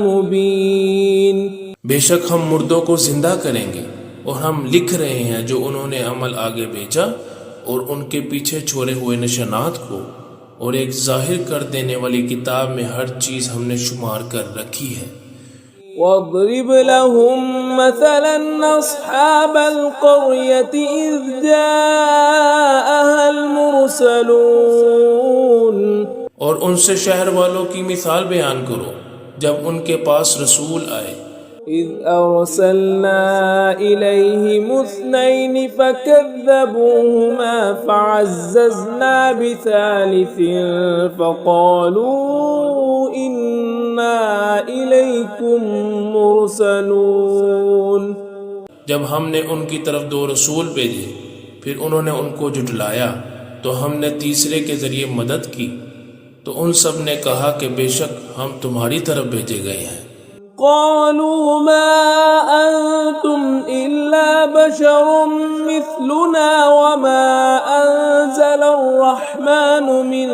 [SPEAKER 1] مبين۔
[SPEAKER 2] بے شک ہم مردوں کو زندہ کریں گے اور ہم لکھ رہے ہیں جو انہوں نے عمل آگے بھیجا اور ان کے پیچھے چھوڑے ہوئے نشانات کو، اور ایک ظاہر کر دینے والی کتاب میں ہر چیز ہم نے شمار کر رکھی ہے۔
[SPEAKER 1] واضرب لهم مثلا أصحاب القرية إذ جاءها المرسلون،
[SPEAKER 2] اور ان سے شہر والوں کی مثال بیان کرو جب ان کے پاس رسول آئے۔
[SPEAKER 1] إذ أرسلنا إليهم اثنين فكذبوهما فعززنا بثالث فقالوا إنا إليكم مرسلون۔
[SPEAKER 2] جب ہم نے ان کی طرف دو رسول بھیجے پھر انہوں نے ان کو جھٹلایا تو ہم نے تیسرے کے ذریعے مدد کی، تو ان سب نے کہا کہ بے شک ہم تمہاری طرف بھیجے گئے ہیں۔
[SPEAKER 1] قالوا ما أنتم إلا بشر مثلنا وما أنزل الرحمن من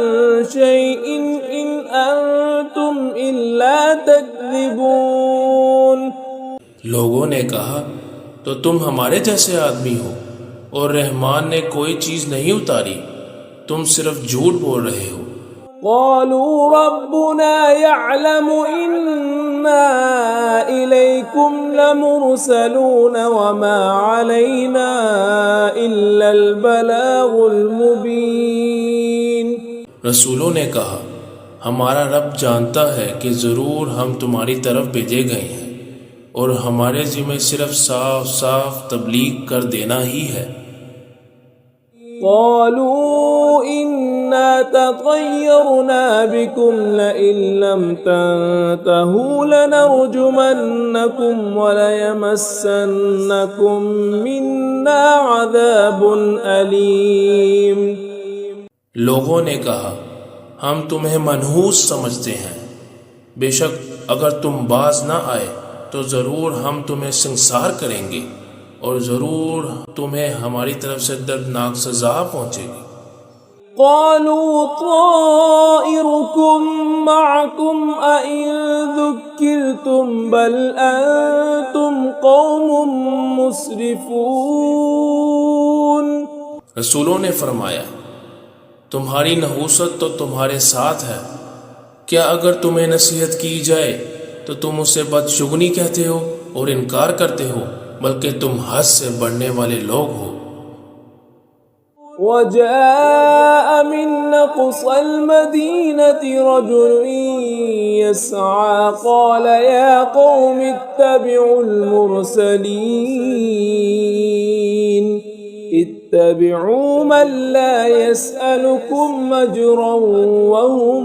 [SPEAKER 1] شيء إن أنتم إلا تكذبون۔
[SPEAKER 2] لوگوں نے کہا تو تم ہمارے جیسے آدمی ہو اور رحمان نے کوئی چیز نہیں اتاری، تم صرف جھوٹ بول رہے ہو۔
[SPEAKER 1] قالوا ربنا يعلم إنا إليكم لمرسلون وما علينا إلا البلاغ المبين۔
[SPEAKER 2] رسولوں نے کہا ہمارا رب جانتا ہے کہ ضرور ہم تمہاری طرف بھیجے گئے ہیں اور ہمارے ذمہ صرف صاف صاف تبلیغ کر دینا ہی ہے۔
[SPEAKER 1] قالوا إنا تطيرنا بكم لئن لم تنتهوا لنرجمنكم وليمسنكم منا عذاب أليم۔
[SPEAKER 2] لوگوں نے کہا ہم تمہیں منحوس سمجھتے ہیں، بے شک اگر تم باز نہ آئے تو ضرور ہم تمہیں سنسار کریں گے اور ضرور تمہیں ہماری طرف سے دردناک سزا پہنچے گی۔
[SPEAKER 1] قالوا طائركم معكم أئن ذكرتم بل أنتم قوم مسرفون۔
[SPEAKER 2] رسولوں نے فرمایا تمہاری نحوست تو تمہارے ساتھ ہے، کیا اگر تمہیں نصیحت کی جائے تو تم اسے بدشگنی کہتے ہو اور انکار کرتے ہو، بلکہ تم حد سے بڑھنے والے لوگ ہو۔
[SPEAKER 1] وجاء من أقصى المدينة رجل يسعى قال يا قوم اتبعوا المرسلين اتبعوا من لا يسألكم أجرا وهم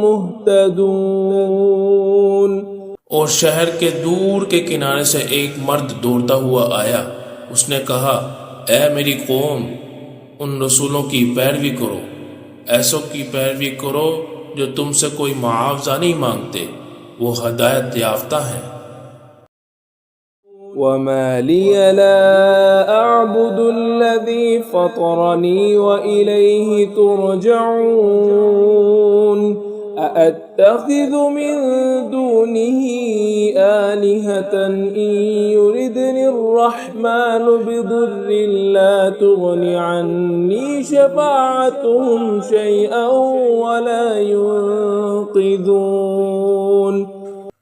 [SPEAKER 1] مهتدون۔
[SPEAKER 2] اور شہر کے دور کے کنارے سے ایک مرد دوڑتا ہوا آیا، اس نے کہا اے میری قوم، ان رسولوں کی پیروی کرو، ایسوں کی پیروی کرو جو تم سے کوئی معاوضہ نہیں مانگتے، وہ ہدایت یافتہ ہیں۔
[SPEAKER 1] وما لي لا أعبد الذي فطرني وإليه ترجعون أأتخذ من دونه آلهة إن يردني الرحمن بضر لا تغن عني شفاعتهم شيئا ولا ينقذون۔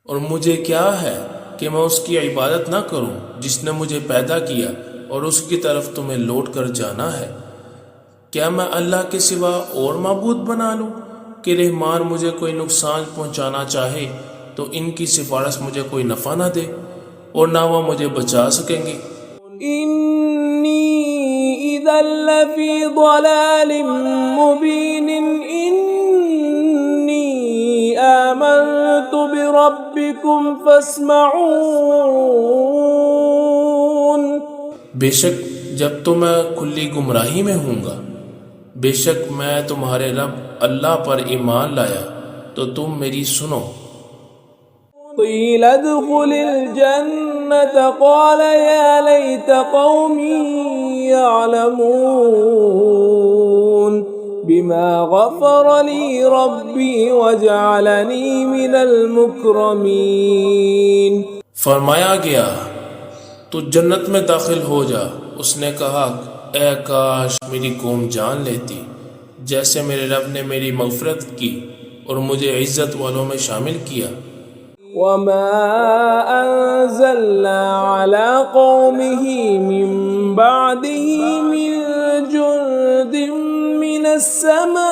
[SPEAKER 2] اور مجھے کیا ہے کہ میں اس کی عبادت نہ کروں جس نے مجھے پیدا کیا اور اس کی طرف تمہیں لوٹ کر جانا ہے۔ کیا میں اللہ کے سوا اور معبود بنا لوں کہ رحمان مجھے کوئی نقصان پہنچانا چاہے تو ان کی سفارش مجھے کوئی نفع نہ دے اور نہ وہ مجھے بچا سکیں گے۔
[SPEAKER 1] انی اذا لفی ضلال مبین انی آمنت بربی ربكم فاسمعون.
[SPEAKER 2] بے شک جب تو میں کھلی گمراہی میں ہوں گا، بے شک میں تمہارے رب اللہ پر ایمان لایا تو تم میری سنو.
[SPEAKER 1] قيل ادخل الجنة قال يا ليت قومي يعلمون بما غفر لي ربي وجعلني من المكرمين.
[SPEAKER 2] فرمایا گیا تو جنت میں داخل ہو جا. اس نے کہا اے کاش میری قوم جان لیتی جیسے میرے رب نے میری مغفرت کی اور مجھے عزت والوں میں شامل کیا.
[SPEAKER 1] وما أنزلنا على قومه من بعده من جند من السماء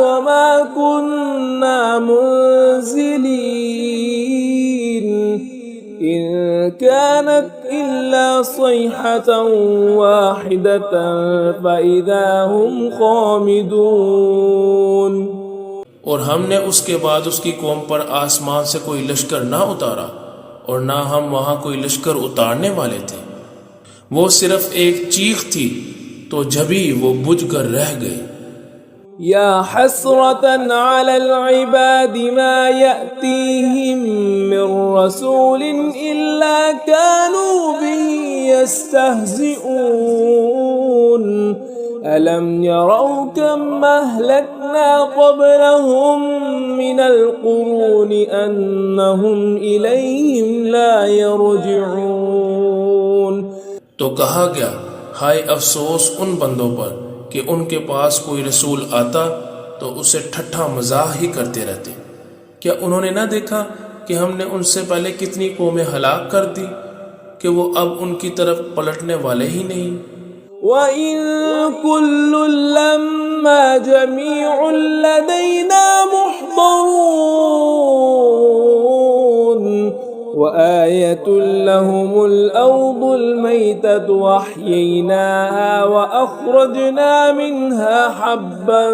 [SPEAKER 1] وما كنا منزلين إن كانت إلا صيحة واحدة فإذا هم خامدون.
[SPEAKER 2] اور ہم نے اس کے بعد اس کی قوم پر آسمان سے کوئی لشکر نہ اتارا اور نہ ہم وہاں کوئی لشکر اتارنے والے تھے. وہ صرف ایک چیخ تھی تو جبھی وہ بجھ کر رہ گئے.
[SPEAKER 1] یا حسرة على العباد ما يأتيهم من رسول إلا كانوا به يستهزئون ألم يروا كم أهلكنا قبلهم من القرون أنهم إليهم لا يرجعون.
[SPEAKER 2] تو کہا گیا ہائے افسوس ان بندوں پر کہ ان کے پاس کوئی رسول آتا تو اسے ٹھٹھا مزاح ہی کرتے رہتے. کیا انہوں نے نہ دیکھا کہ ہم نے ان سے پہلے کتنی قومیں ہلاک کر دی کہ وہ اب ان کی طرف پلٹنے والے ہی نہیں.
[SPEAKER 1] وَإِن كُلٌّ لَّمَّا جَمِيعٌ لَّدَيْنَا مُحْضَرُونَ وَآيَةٌ لَّهُمُ الْأَرْضُ الْمَيْتَةُ وَأَحْيَيْنَاهَا وَأَخْرَجْنَا مِنْهَا حَبًّا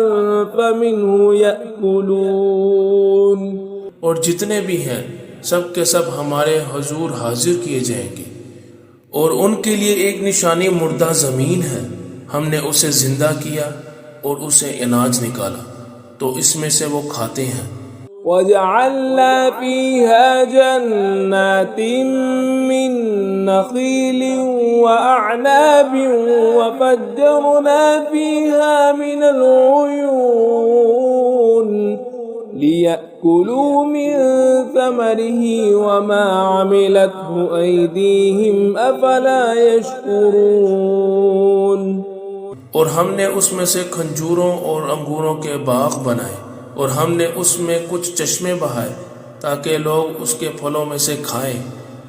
[SPEAKER 1] فَمِنْهُ يَأْكُلُونَ.
[SPEAKER 2] اور جتنے بھی ہیں سب کے سب ہمارے حضور حاضر کیے جائیں گے، اور ان کے لیے ایک نشانی مردہ زمین ہے. ہم نے اسے زندہ کیا اور اسے اناج نکالا تو اس میں سے وہ کھاتے ہیں.
[SPEAKER 1] وَجَعَلْنَا فِيهَا جَنَّاتٍ مِّن نَّخِيلٍ وَأَعْنَابٍ وَفَجَّرْنَا فِيهَا مِنَ الْعُيُونِ لِيَأْكُلُوا مِن ثَمَرِهِ وَمَا عَمِلَتْهُ أَيْدِيهِمْ أَفَلَا يَشْكُرُونَ.
[SPEAKER 2] اور ہم نے اس میں سے کھجوروں اور انگوروں کے باغ بنائے اور ہم نے اس میں کچھ چشمے بہائے تاکہ لوگ اس کے پھلوں میں سے کھائیں،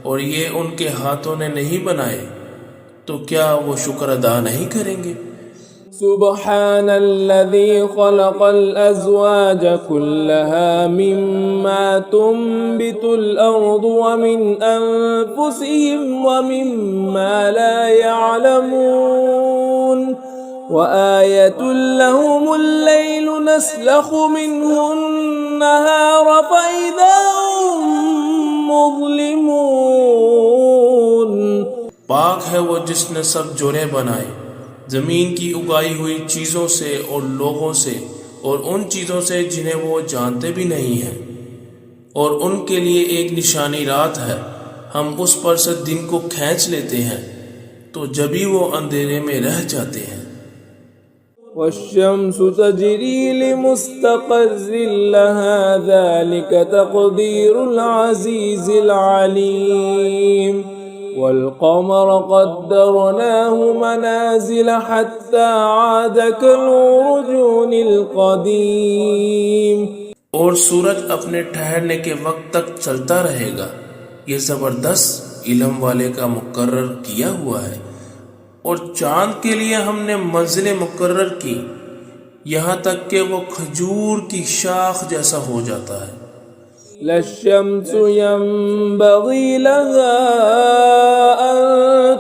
[SPEAKER 2] اور یہ ان کے ہاتھوں نے نہیں بنائے، تو کیا وہ شکر ادا نہیں کریں گے؟
[SPEAKER 1] سبحان الذي خلق الأزواج كلها مما تنبت الأرض ومن أنفسهم ومما لا يعلمون وآية لهم الليل نسلخ منه النهار فإذا هم مظلمون.
[SPEAKER 2] پاک ہے وہ جس نے سب جوڑے بنائے زمین کی اگائی ہوئی چیزوں سے اور لوگوں سے اور ان چیزوں سے جنہیں وہ جانتے بھی نہیں ہیں، اور ان کے لیے ایک نشانی رات ہے، ہم اس پر سے دن کو کھینچ لیتے ہیں تو جبھی وہ اندھیرے میں رہ جاتے ہیں.
[SPEAKER 1] والشمس تجری لمستقر لها ذلك تقدير العزيز العليم والقمر قدرناه منازل حتى عاد كالعرجون القديم.
[SPEAKER 2] اور سورج اپنے ٹھہرنے کے وقت تک چلتا رہے گا، یہ زبردست علم والے کا مقرر کیا ہوا ہے. اور چاند کے لیے ہم نے منزلیں مقرر کی یہاں تک کہ وہ کھجور کی شاخ جیسا ہو جاتا ہے.
[SPEAKER 1] لا الشمس ينبغي لها أن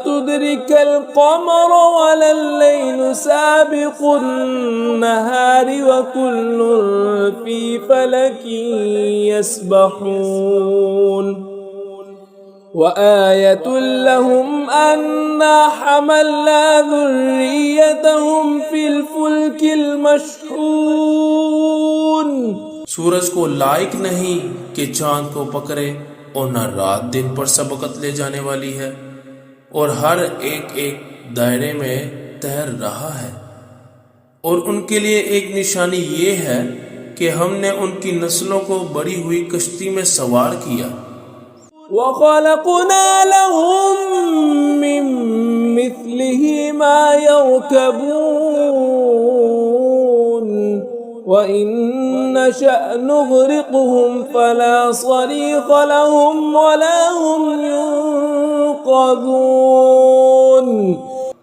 [SPEAKER 1] تدرك القمر ولا الليل سابق النهار وكل في فلك يسبحون وآية لهم أنا حملنا ذريتهم في الفلك المشحون.
[SPEAKER 2] سورج کو لائق نہیں کہ چاند کو پکڑے اور نہ رات دن پر سبقت لے جانے والی ہے اور ہر ایک دائرے میں تیر رہا ہے. اور ان کے لیے ایک نشانی یہ ہے کہ ہم نے ان کی نسلوں کو بڑی ہوئی کشتی میں سوار کیا.
[SPEAKER 1] وَخَلَقْنَا لَهُم مِّن مِّثْلِهِ مَا يَرْكَبُونَ وَإِن نَّشَأْ نُغْرِقْهُمْ فَلَا صَرِيخَ لَهُمْ وَلَا هُمْ يُنقَذُونَ.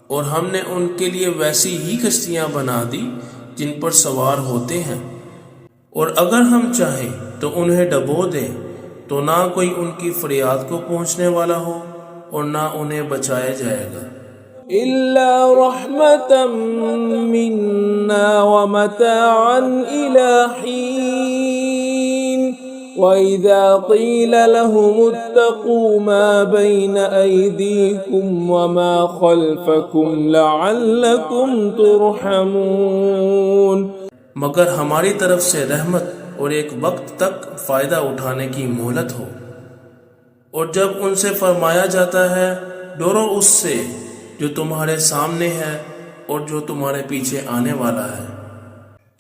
[SPEAKER 2] اور ہم نے ان کے لیے ویسی ہی کشتیاں بنا دی جن پر سوار ہوتے ہیں، اور اگر ہم چاہیں تو انہیں ڈبو دیں تو نہ کوئی ان کی فریاد کو پہنچنے والا ہو اور نہ انہیں بچایا جائے گا.
[SPEAKER 1] إِلَّا رَحْمَةً مِّنَّا وَمَتَاعًا إِلَى حِينٍ. وَإِذَا قِيلَ لَهُمُ اتَّقُوا مَا بَيْنَ أَيْدِيكُمْ وَمَا خَلْفَكُمْ لَعَلَّكُمْ تُرْحَمُونَ.
[SPEAKER 2] مگر ہماری طرف سے رحمت اور ایک وقت تک فائدہ اٹھانے کی مہلت ہو. اور جب ان سے فرمایا جاتا ہے ڈرو اس سے جو تمہارے سامنے ہے اور جو تمہارے پیچھے آنے والا ہے،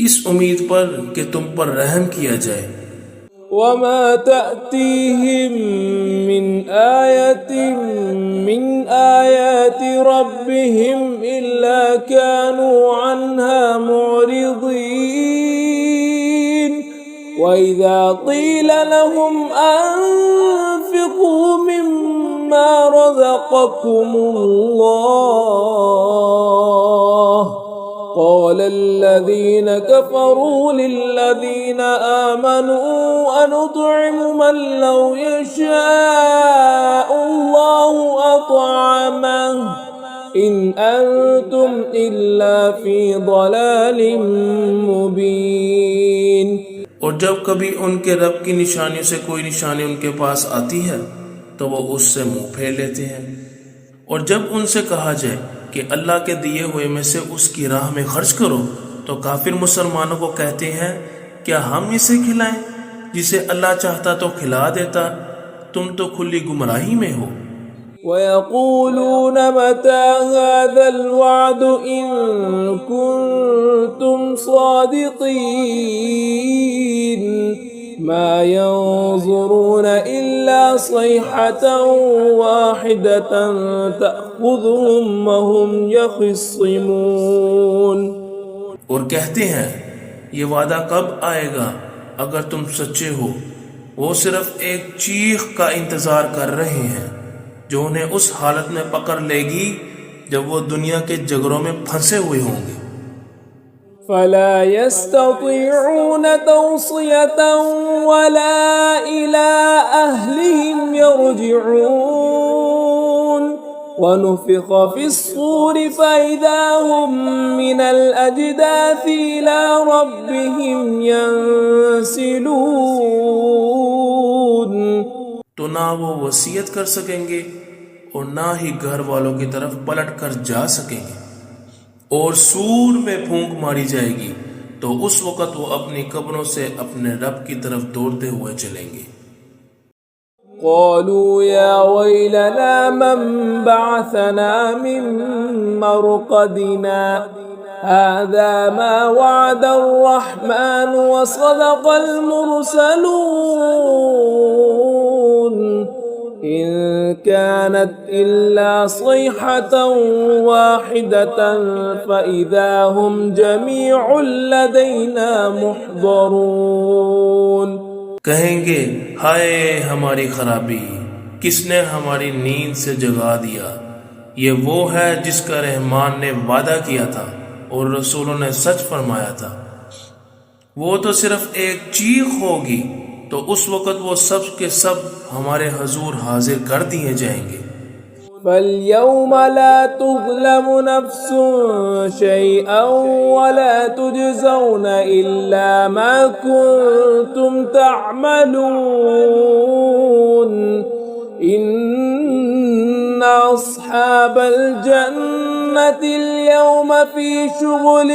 [SPEAKER 2] اس امید پر کہ تم پر رحم کیا جائے.
[SPEAKER 1] وَمَا تَأْتِيهِم مِّنْ آيَةٍ مِّنْ آيَاتِ رَبِّهِمْ إِلَّا كَانُوا عَنْهَا مُعْرِضِينَ. وَإِذَا قِيلَ لَهُمْ أَنفِقُوا مِمَّا رَزَقَكُمُ اللَّهُ قَالَ الَّذِينَ كَفَرُوا لِلَّذِينَ آمَنُوا أَنُطْعِمُ مَن لَّوْ يَشَاءُ اللَّهُ أَطْعَمَهُ إِنْ أَنتُمْ إِلَّا فِي ضَلَالٍ مُّبِينٍ.
[SPEAKER 2] اور جب کبھی ان کے رب کی نشانیوں سے کوئی نشانی ان کے پاس آتی ہے تو وہ اس سے منہ پھیر لیتے ہیں. اور جب ان سے کہا جائے کہ اللہ کے دیے ہوئے میں سے اس کی راہ میں خرچ کرو تو کافر مسلمانوں کو کہتے ہیں کیا ہم اسے کھلائیں؟ جسے اللہ چاہتا تو کھلا دیتا، تم تو کھلی گمراہی میں ہو.
[SPEAKER 1] وَيَقُولُونَ مَتَى هَذَا الْوَعْدُ إِن كُنتُمْ صَادِقِينَ مَا يَنظُرُونَ إِلَّا صَيْحَةً وَاحِدَةً تَأْخُذُهُمْ وَهُمْ يَخِصِّمُونَ.
[SPEAKER 2] اور کہتے ہیں یہ وعدہ کب آئے گا اگر تم سچے ہو؟ وہ صرف ایک چیخ کا انتظار کر رہے ہیں جو انہیں اس حالت میں پکڑ لے گی جب وہ دنیا کے جگروں میں پھنسے ہوئے ہوں گے.
[SPEAKER 1] فَلَا يَسْتَطِيعُونَ تَوْصِيَةً وَلَا إِلَىٰ أَهْلِهِمْ يَرْجِعُونَ. وَنُفِخَ فِي الصُّورِ فَإِذَا هُم مِّنَ الْأَجْدَاثِ إِلَىٰ رَبِّهِمْ يَنسِلُونَ.
[SPEAKER 2] تو نہ وہ وصیت کر سکیں گے اور نہ ہی گھر والوں کی طرف پلٹ کر جا سکیں گے. اور سور میں پھونک ماری جائے گی تو اس وقت وہ اپنی قبروں سے اپنے رب کی طرف دوڑتے ہوئے چلیں گے.
[SPEAKER 1] قالوا يا ويلنا من بعثنا من مرقدنا هذا ما وعد الرحمن وصدق المرسلون إن كانت إلا صيحة واحدة فإذا هم جميع لدينا محضرون.
[SPEAKER 2] کہیں گے ہائے ہماری خرابی، کس نے ہماری نیند سے جگا دیا؟ یہ وہ ہے جس کا رحمان نے وعدہ کیا تھا اور رسولوں نے سچ فرمایا تھا. وہ تو صرف ایک چیخ ہوگی تو اس وقت وہ سب کے سب ہمارے حضور حاضر کر دیے جائیں گے۔
[SPEAKER 1] فَالْيَوْمَ لَا تُظْلَمُ نَفْسٌ شَيْئًا وَلَا تُجْزَوْنَ إِلَّا مَا كُنتُمْ تَعْمَلُونَ إِنَّ أَصْحَابَ الْجَنَّةِ الْيَوْمَ فِي شُغُلٍ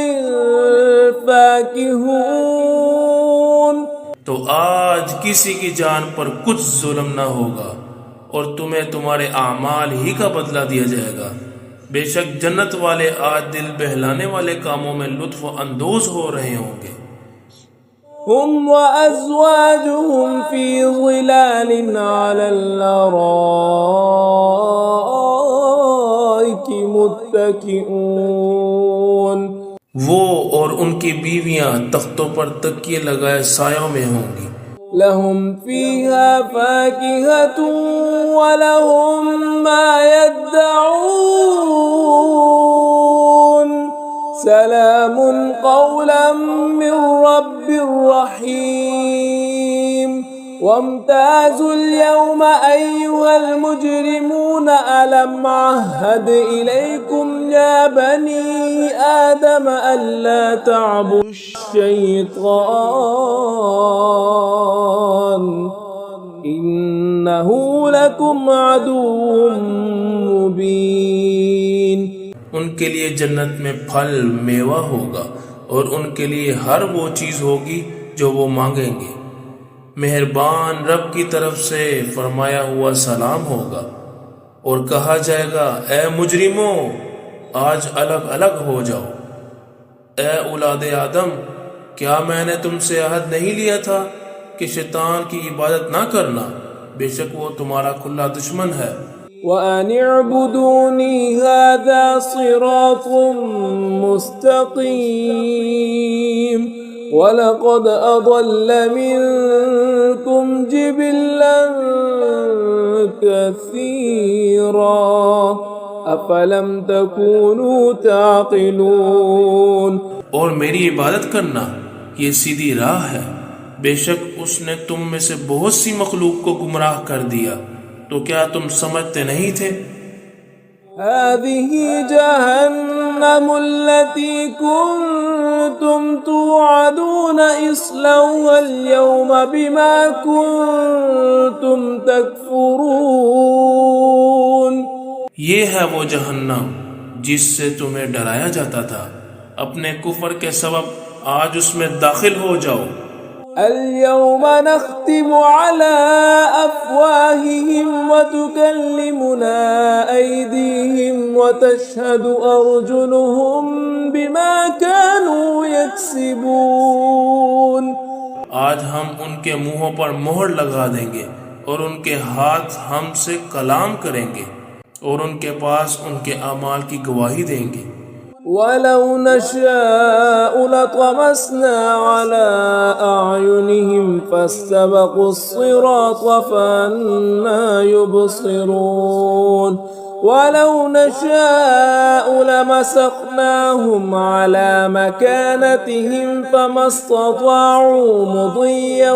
[SPEAKER 1] فَاكِهُونَ۔
[SPEAKER 2] تو آج کسی کی جان پر کچھ ظلم نہ ہوگا اور تمہیں تمہارے اعمال ہی کا بدلہ دیا جائے گا۔ بے شک جنت والے آج دل بہلانے والے کاموں میں لطف اندوز ہو رہے ہوں گے۔
[SPEAKER 1] هم وأزواجهم في ظلال على الأرائك متكئون۔
[SPEAKER 2] وہ اور ان کی بیویاں تختوں پر تکیے لگائے سایوں میں ہوں گی۔
[SPEAKER 1] لهم فيها فاكهة ولهم ما يدعون سلام قولا من رب رحيم۔ وامتازوا اليوم أيها المجرمون ألم عهد إليكم يا بني آدم ألا تعبدوا الشيطان إنه لكم عدو مبين۔
[SPEAKER 2] ان کے لیے جنت میں پھل میوہ ہوگا اور ان کے لیے ہر وہ چیز ہوگی جو وہ مانگیں گے۔ مہربان رب کی طرف سے فرمایا ہوا سلام ہوگا اور کہا جائے گا اے مجرموں آج الگ الگ ہو جاؤ۔ اے اولاد آدم کیا میں نے تم سے عہد نہیں لیا تھا کہ شیطان کی عبادت نہ کرنا، بے شک وہ تمہارا کھلا دشمن ہے۔
[SPEAKER 1] وَأَنِ اعْبُدُونِي هَذَا صِرَاطٌ مُسْتَقِيمٌ وَلَقَدْ أَضَلَّ مِنكُمْ جِبِلًّا كَثِيرًا أَفَلَمْ تَكُونُوا تَعْقِلُونَ۔
[SPEAKER 2] اور میری عبادت کرنا یہ سیدھی راہ ہے، بے شک اس نے تم میں سے بہت سی مخلوق کو گمراہ کر دیا، تو کیا تم سمجھتے نہیں تھے؟
[SPEAKER 1] هذه جهنم التي كنتم توعدون اصلوها اليوم بما كنتم تكفرون۔
[SPEAKER 2] یہ ہے وہ جہنم جس سے تمہیں ڈرایا جاتا تھا، اپنے کفر کے سبب آج اس میں داخل ہو جاؤ۔
[SPEAKER 1] اليوم نختم على أفواههم وتكلمنا أيديهم وتشهد أرجلهم بما كانوا يكسبون۔
[SPEAKER 2] آج ہم ان کے منہوں پر مہر لگا دیں گے اور ان کے ہاتھ ہم سے کلام کریں گے اور ان کے پاس ان کے اعمال کی گواہی دیں گے۔
[SPEAKER 1] وَلَوْ نَشَاءُ لَطَمَسْنَا عَلَىٰ أَعْيُنِهِمْ فَاسْتَبَقُوا الصِّرَاطَ فَأَنَّىٰ يُبْصِرُونَ وَلَوْ نَشَاءُ لَمَسَخْنَاهُمْ عَلَىٰ مَكَانَتِهِمْ فَمَا اسْتَطَاعُوا مُضِيًّا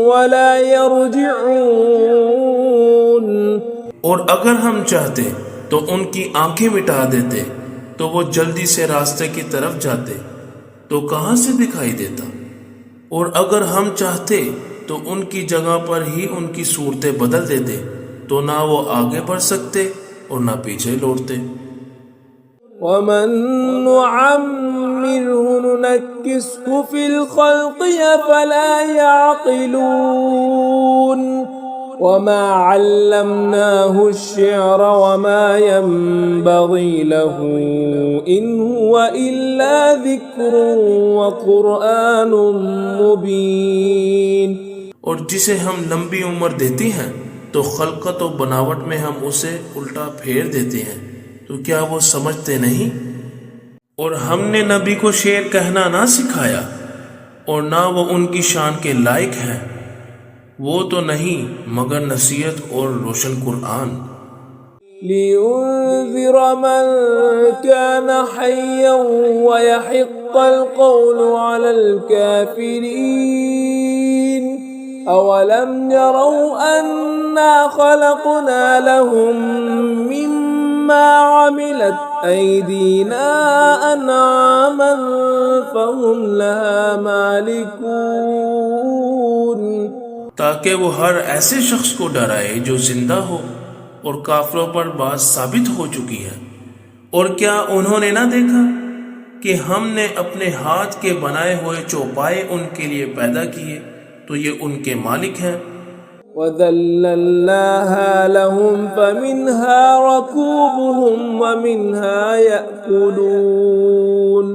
[SPEAKER 1] وَلَا يَرْجِعُونَ۔
[SPEAKER 2] اور اگر ہم چاہتے تو ان کی آنکھیں مٹا دیتے تو وہ جلدی سے راستے کی طرف جاتے تو کہاں سے دکھائی دیتا، اور اگر ہم چاہتے تو ان کی جگہ پر ہی ان کی صورتیں بدل دیتے تو نہ وہ آگے بڑھ سکتے اور نہ پیچھے لوٹتے۔
[SPEAKER 1] وَمَن نُّعَمِّرْهُ نُنَكِّسْهُ فِي الْخَلْقِ أَفَلَا يَعْقِلُونَ وَمَا عَلَّمْنَاهُ الشِّعْرَ وَمَا يَنبَغِي لَهُ إِنْ هُوَ إِلَّا ذِكْرٌ وَقُرْآنٌ مُبِينٌ۔
[SPEAKER 2] اور جسے ہم لمبی عمر دیتے ہیں تو خلقت و بناوٹ میں ہم اسے الٹا پھیر دیتے ہیں، تو کیا وہ سمجھتے نہیں؟ اور ہم نے نبی کو شعر کہنا نہ سکھایا اور نہ وہ ان کی شان کے لائق ہیں، وہ تو نہیں مگر نصیحت اور روشن قرآن۔
[SPEAKER 1] لِيُنذِرَ مَن كَانَ حَيًّا وَيَحِقَّ الْقَوْلُ عَلَى الْكَافِرِينَ أولم يروا أنا خلقنا لهم مما عملت أيدينا أنعاما فهم لها مالكون
[SPEAKER 2] تاکہ وہ ہر ایسے شخص کو ڈرائے جو زندہ ہو اور کافروں پر بات ثابت ہو چکی ہے۔ اور کیا انہوں نے نہ دیکھا کہ ہم نے اپنے ہاتھ کے بنائے ہوئے چوپائے ان کے لیے پیدا کیے تو یہ ان کے مالک ہیں۔
[SPEAKER 1] وَذَلَّلْنَاهَا لَهُمْ فَمِنْهَا رَكُوبُهُمْ وَمِنْهَا يَأْكُلُونَ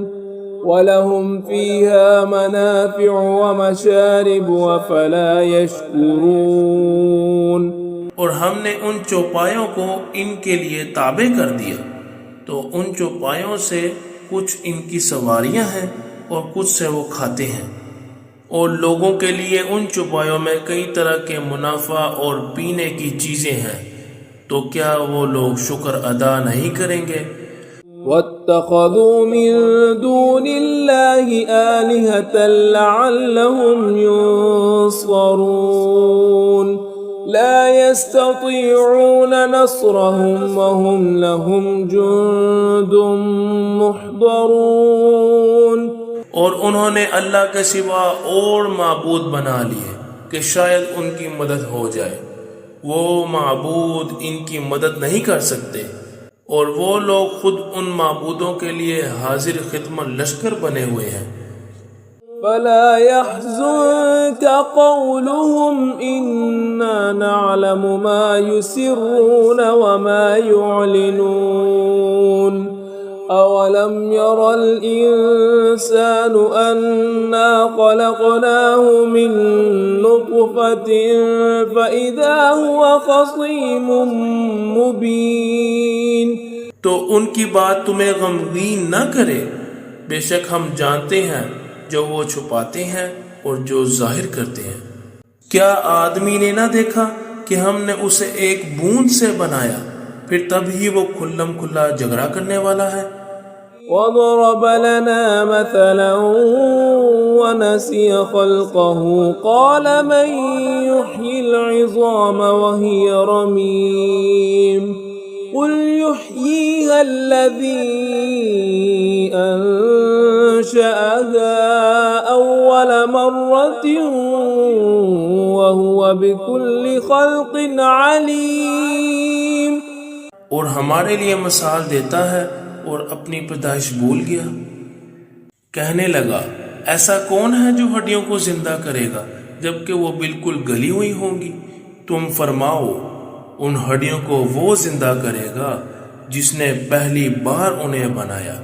[SPEAKER 1] وَلَهُمْ فِيهَا مَنَافِعُ وَمَشَارِبُ وَفَلَا يَشْكُرُونَ۔
[SPEAKER 2] اور ہم نے ان چوپایوں کو ان کے لیے تابع کر دیا تو ان چوپایوں سے کچھ ان کی سواریاں ہیں اور کچھ سے وہ کھاتے ہیں، اور لوگوں کے لیے ان چوپایوں میں کئی طرح کے منافع اور پینے کی چیزیں ہیں، تو کیا وہ لوگ شکر ادا نہیں کریں گے؟
[SPEAKER 1] وَاتَّخَذُوا مِن دُونِ اللَّهِ آلِهَةً لَعَلَّهُمْ يُنصَرُونَ لَا يَسْتَطِيعُونَ نَصْرَهُمْ وَهُمْ لَهُمْ جُندٌ مُحْضَرُونَ۔
[SPEAKER 2] اور انہوں نے اللہ کے سوا اور معبود بنا لیے کہ شاید ان کی مدد ہو جائے، وہ معبود ان کی مدد نہیں کر سکتے، اور وہ لوگ خود ان معبودوں کے لیے حاضر خدمت لشکر بنے ہوئے ہیں۔
[SPEAKER 1] فَلَا يَحْزُنكَ قَوْلُهُمْ إِنَّا نَعْلَمُ مَا يُسِرُّونَ وَمَا يُعْلِنُونَ أَوَلَمْ يَرَ الْإِنسَانُ أَنَّا خَلَقْنَاهُ مِن نُّطْفَةٍ فَإِذَا هُوَ خَصِيمٌ مُّبِينٌ۔
[SPEAKER 2] تو ان کی بات تمہیں غمگین نہ کرے، بے شک ہم جانتے ہیں جو وہ چھپاتے ہیں اور جو ظاہر کرتے ہیں۔ کیا آدمی نے نہ دیکھا کہ ہم نے اسے ایک بوند سے بنایا، پھر تب ہی وہ کھلم کھلا جھگڑا کرنے والا ہے۔
[SPEAKER 1] وَضَرَبَ لَنَا مَثَلًا وَنَسِيَ خَلْقَهُ قَالَ مَن يُحْيِي الْعِظَامَ وَهِيَ رَمِيمٌ قُلْ يُحْيِيهَا الَّذِي أَنشَأَهَا أَوَّلَ مَرَّةٍ وَهُوَ بِكُلِّ خَلْقٍ عَلِيمٌ۔
[SPEAKER 2] اور ہمارے لیے مثال دیتا ہے اور اپنی پیدائش بھول گیا۔ کہنے لگا، ایسا کون ہے جو ہڈیوں کو زندہ کرے گا جبکہ وہ بالکل گلی ہوئی ہوں گی؟ تم فرماؤ، ان ہڈیوں کو وہ زندہ کرے گا جس نے پہلی بار انہیں بنایا،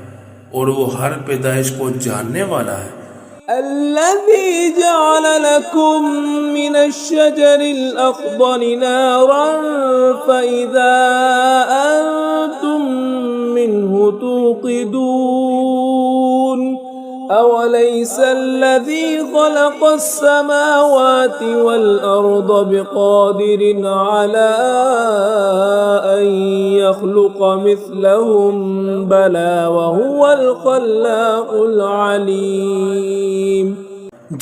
[SPEAKER 2] اور وہ ہر پیدائش کو جاننے والا ہے۔
[SPEAKER 1] الذي جعل لكم من الشجر الأخضر نارا فإذا أنتم منه توقدون أوليس الذي خلق السماوات والأرض بقادر على أن يخلق مثلهم بلى وهو الخلاق العليم۔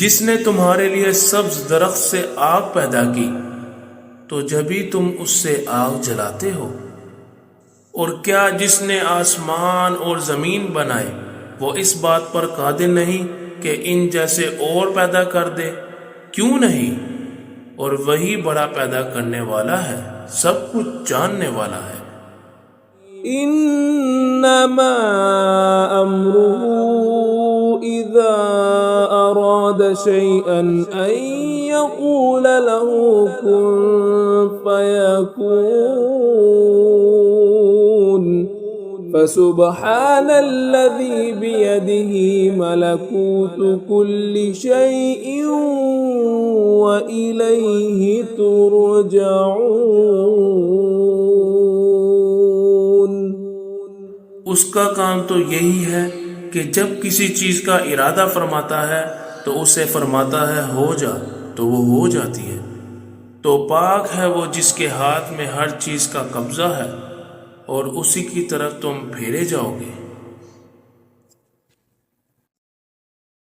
[SPEAKER 2] جس نے تمہارے لیے سبز درخت سے آگ پیدا کی تو جبھی تم اس سے آگ جلاتے ہو، اور کیا جس نے آسمان اور زمین بنائے وہ اس بات پر قادر نہیں کہ ان جیسے اور پیدا کر دے؟ کیوں نہیں؟ اور وہی بڑا پیدا کرنے والا ہے، سب کچھ جاننے والا ہے۔
[SPEAKER 1] انما امره اذا اراد شيئا ان يقول له كن فيكون فسبحان الذي بيده ملكوت كل شيء وإليه ترجعون۔
[SPEAKER 2] اس کا کام تو یہی ہے کہ جب کسی چیز کا ارادہ فرماتا ہے تو اسے فرماتا ہے ہو جا تو وہ ہو جاتی ہے۔ تو پاک ہے وہ جس کے ہاتھ میں ہر چیز کا قبضہ ہے، اور اسی کی طرف تم پھیرے جاؤ گے۔